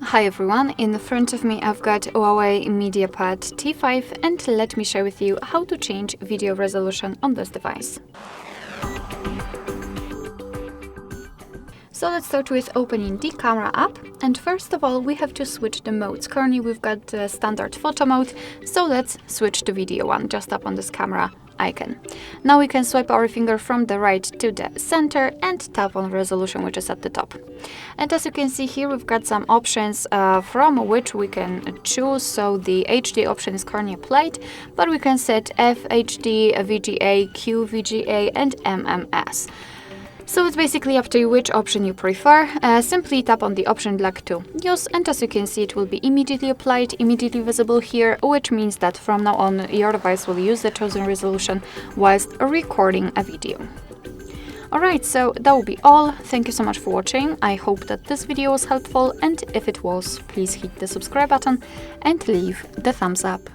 Hi everyone, in front of me I've got HUAWEI MediaPad T5 and let me share with you how to change video resolution on this device. So let's start with opening the camera app, and first of all we have to switch the modes. Currently we've got the standard photo mode, so let's switch to video one, just tap on this camera icon. Now we can swipe our finger from the right to the center and tap on resolution, which is at the top. And as you can see here, we've got some options from which we can choose. So the HD option is currently applied, but we can set FHD, VGA, QVGA and MMS. So it's basically up to you which option you prefer. Simply tap on the option you'd like to use, and as you can see it will be immediately applied, immediately visible here, which means that from now on your device will use the chosen resolution whilst recording a video. Alright, so that will be all. Thank you so much for watching. I hope that this video was helpful, and if it was, please hit the subscribe button and leave the thumbs up.